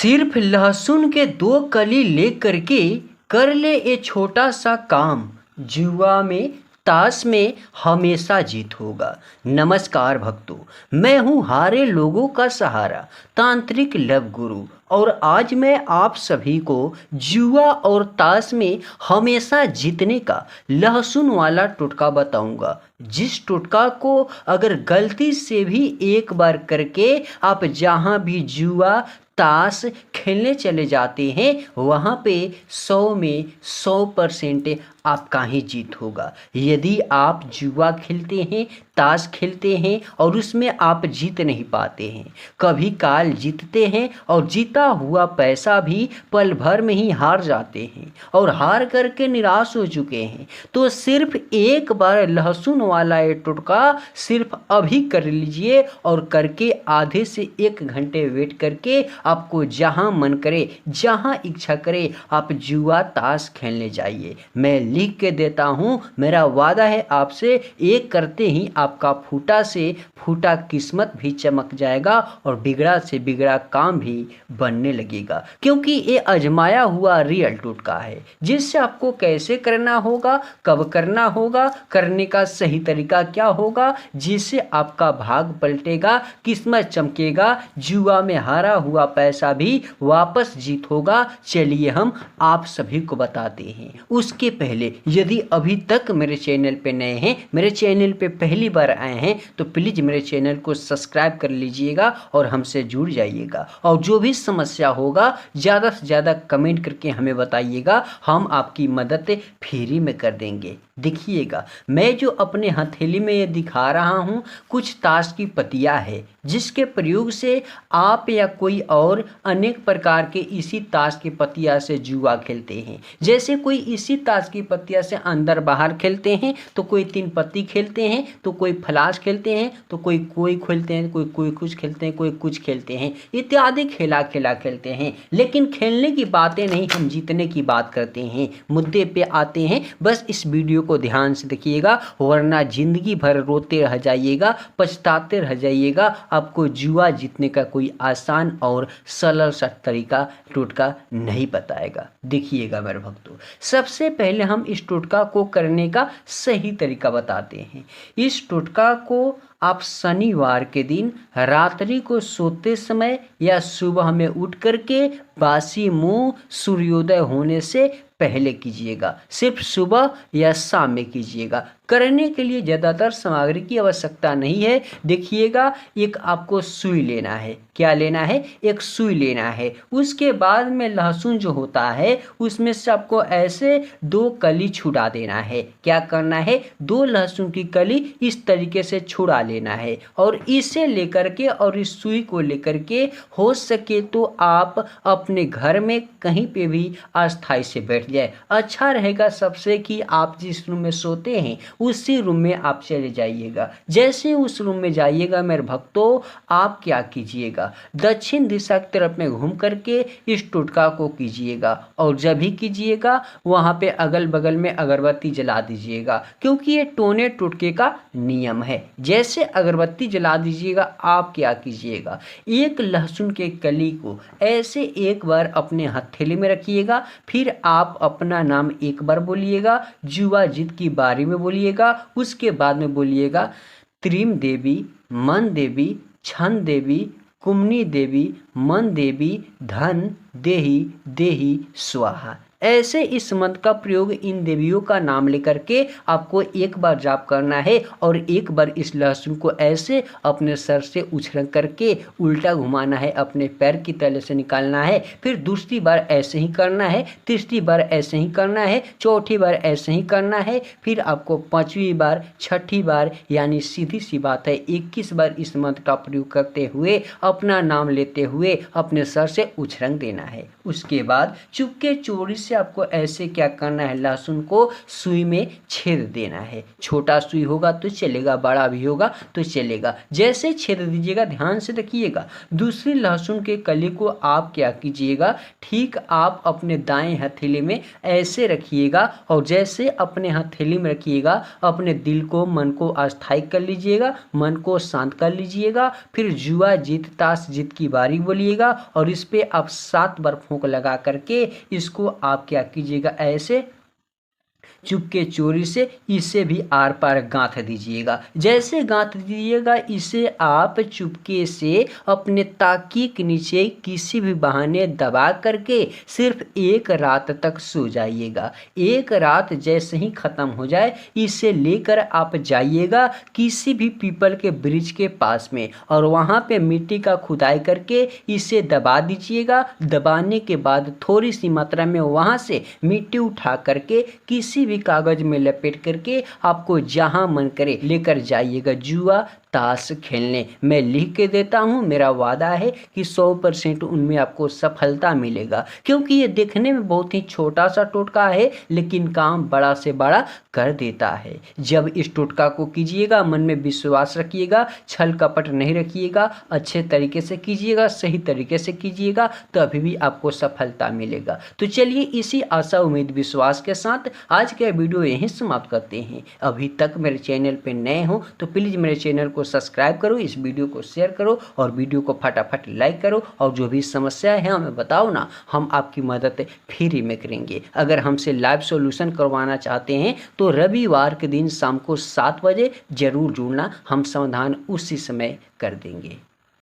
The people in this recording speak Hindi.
सिर्फ लहसुन के 2 कली लेकर के कर ले ये छोटा सा काम, जुआ में ताश में हमेशा जीत होगा। नमस्कार भक्तों, मैं हूँ हारे लोगों का सहारा तांत्रिक लव गुरु, और आज मैं आप सभी को जुआ और ताश में हमेशा जीतने का लहसुन वाला टोटका बताऊंगा। जिस टोटका को अगर गलती से भी एक बार करके आप जहाँ भी जुआ ताश खेलने चले जाते हैं, वहाँ पे 100 में 100% आपका ही जीत होगा। यदि आप जुआ खेलते हैं, ताश खेलते हैं और उसमें आप जीत नहीं पाते हैं, कभी काल जीतते हैं और जीता हुआ पैसा भी पल भर में ही हार जाते हैं और हार करके निराश हो चुके हैं, तो सिर्फ एक बार लहसुन वाला ये टोटका सिर्फ अभी कर लीजिए और करके आधे से 1 घंटे वेट करके आपको जहां मन करे, जहां इच्छा करे, आप जुआ ताश खेलने जाइए। मैं लिख के देता हूं, मेरा वादा है आपसे, एक करते ही आपका फूटा से फूटा किस्मत भी चमक जाएगा और बिगड़ा से बिगड़ा काम भी बनने लगेगा, क्योंकि ये आजमाया हुआ रियल टोटका है, जिससे आपको कैसे करना होगा, कब करना होगा, करने का सही तरीका क्या होगा, जिससे आपका भाग पलटेगा, किस्मत चमकेगा, जुआ में हारा हुआ पैसा भी वापस जीत होगा। चलिए हम आप सभी को बताते हैं। उसके पहले यदि अभी तक मेरे चैनल पे नए हैं, मेरे चैनल पे पहली बार आए हैं, तो प्लीज़ मेरे चैनल को सब्सक्राइब कर लीजिएगा और हमसे जुड़ जाइएगा। और जो भी समस्या होगा ज़्यादा से ज़्यादा कमेंट करके हमें बताइएगा, हम आपकी मदद फ्री में कर देंगे। देखिएगा, मैं जो अपने हथेली में ये दिखा रहा हूँ, कुछ ताश की पत्तियाँ है, जिसके प्रयोग से आप या कोई और अनेक प्रकार के इसी ताश की पत्तियाँ से जुआ खेलते हैं। जैसे कोई इसी ताश की पत्तियाँ से अंदर बाहर खेलते हैं, तो कोई 3 पत्ती खेलते हैं, तो कोई फलास खेलते हैं, तो कोई खेलते हैं, कोई कुछ खेलते हैं, कोई कुछ खेलते हैं, इत्यादि खेला खेलते हैं। लेकिन खेलने की बातें नहीं, हम जीतने की बात करते हैं। मुद्दे पे आते हैं, बस इस वीडियो को ध्यान से देखिएगा, वरना जिंदगी भर रोते रह जाइएगा, पछताते रह जाइएगा। आपको जुआ जीतने का कोई आसान और सरल सा तरीका टोटका नहीं बताएगा। देखिएगा मेरे भक्तों, सबसे पहले हम इस टोटका को करने का सही तरीका बताते हैं। इस टोटका को आप शनिवार के दिन रात्रि को सोते समय या सुबह में उठ करके बासी मुंह सूर्योदय होने से पहले कीजिएगा। सिर्फ सुबह या शाम में कीजिएगा। करने के लिए ज़्यादातर सामग्री की आवश्यकता नहीं है। देखिएगा, एक आपको सुई लेना है। क्या लेना है? एक सुई लेना है। उसके बाद में लहसुन जो होता है, उसमें से आपको ऐसे 2 कली छुड़ा देना है। क्या करना है? 2 लहसुन की कली इस तरीके से छुड़ा लेना है और इसे लेकर के और इस सुई को लेकर के हो सके तो आप अपने घर में कहीं पे भी अस्थाई से बैठ जाए। अच्छा रहेगा सबसे कि आप जिस रूम में सोते हैं उसी रूम में आप चले जाइएगा। जैसे उस रूम में जाइएगा मेरे भक्तों, आप क्या कीजिएगा, दक्षिण दिशा की तरफ में घूम करके इस टोटका को कीजिएगा और जब भी कीजिएगा वहाँ पे अगल बगल में अगरबत्ती जला दीजिएगा, क्योंकि ये टोने टोटके का नियम है। जैसे अगरबत्ती जला दीजिएगा, आप क्या कीजिएगा, एक लहसुन के कली को ऐसे एक बार अपने हथेली में रखिएगा, फिर आप अपना नाम एक बार बोलिएगा, जुआ जीत की बारी में बोलिएगा, उसके बाद में बोलिएगा त्रिम देवी, मन देवी, छन देवी, कुमनी देवी, मन देवी, धन देही देही स्वाहा। ऐसे इस मंत्र का प्रयोग इन देवियों का नाम लेकर के आपको एक बार जाप करना है और एक बार इस लहसुन को ऐसे अपने सर से उछल करके उल्टा घुमाना है, अपने पैर की तले से निकालना है, फिर दूसरी बार ऐसे ही करना है, तीसरी बार ऐसे ही करना है, चौथी बार ऐसे ही करना है, फिर आपको 5वीं बार, 6ठी बार, यानी सीधी सी बात है 21 बार इस मंत्र का प्रयोग करते हुए अपना नाम लेते हुए अपने सर से उछल देना है। उसके बाद चुपके चोरी से आपको ऐसे क्या करना है, लहसुन को सुई में छेद देना है। छोटा सुई होगा तो चलेगा, बड़ा भी होगा तो चलेगा। जैसे छेद दीजिएगा, ध्यान से देखिएगा, दूसरी लहसुन के कली को आप क्या कीजिएगा, ठीक आप अपने दाएं हथेली में ऐसे रखिएगा और जैसे अपने हथेली में रखिएगा, अपने दिल को, मन को अस्थायी कर लीजिएगा, मन को शांत कर लीजिएगा। फिर जुआ जीत ताश जीत की बारी बोलिएगा और इस पे आप 7 बार फूंक लगा करके इसको आप क्या कीजिएगा, ऐसे चुपके चोरी से इसे भी आर पार गांथ दीजिएगा। जैसे गांथ दीजिएगा, इसे आप चुपके से अपने ताकी के नीचे किसी भी बहाने दबा करके सिर्फ 1 रात तक सो जाइएगा। 1 रात जैसे ही खत्म हो जाए, इसे लेकर आप जाइएगा किसी भी पीपल के वृक्ष के पास में और वहाँ पे मिट्टी का खुदाई करके इसे दबा दीजिएगा। दबाने के बाद थोड़ी सी मात्रा में वहाँ से मिट्टी उठा करके किसी भी कागज में लपेट करके आपको जहां मन करे लेकर जाइएगा जुआ ताश खेलने। मैं लिख के देता हूं, मेरा वादा है कि 100% उनमें आपको सफलता मिलेगा, क्योंकि ये देखने में बहुत ही छोटा सा टोटका है लेकिन काम बड़ा से बड़ा कर देता है। जब इस टोटका को कीजिएगा, मन में विश्वास रखिएगा, छल कपट नहीं रखिएगा, अच्छे तरीके से कीजिएगा, सही तरीके से कीजिएगा, तभी भी आपको सफलता मिलेगा। तो चलिए इसी आशा उम्मीद विश्वास के साथ आज का वीडियो यहीं समाप्त करते हैं। अभी तक मेरे चैनल पे नए हो तो प्लीज़ मेरे चैनल को सब्सक्राइब करो, इस वीडियो को शेयर करो और वीडियो को फटाफट लाइक करो और जो भी समस्या है हमें बताओ ना, हम आपकी मदद फ्री में करेंगे। अगर हमसे लाइव सॉल्यूशन करवाना चाहते हैं तो रविवार के दिन शाम को 7 बजे जरूर जुड़ना, हम समाधान उसी समय कर देंगे।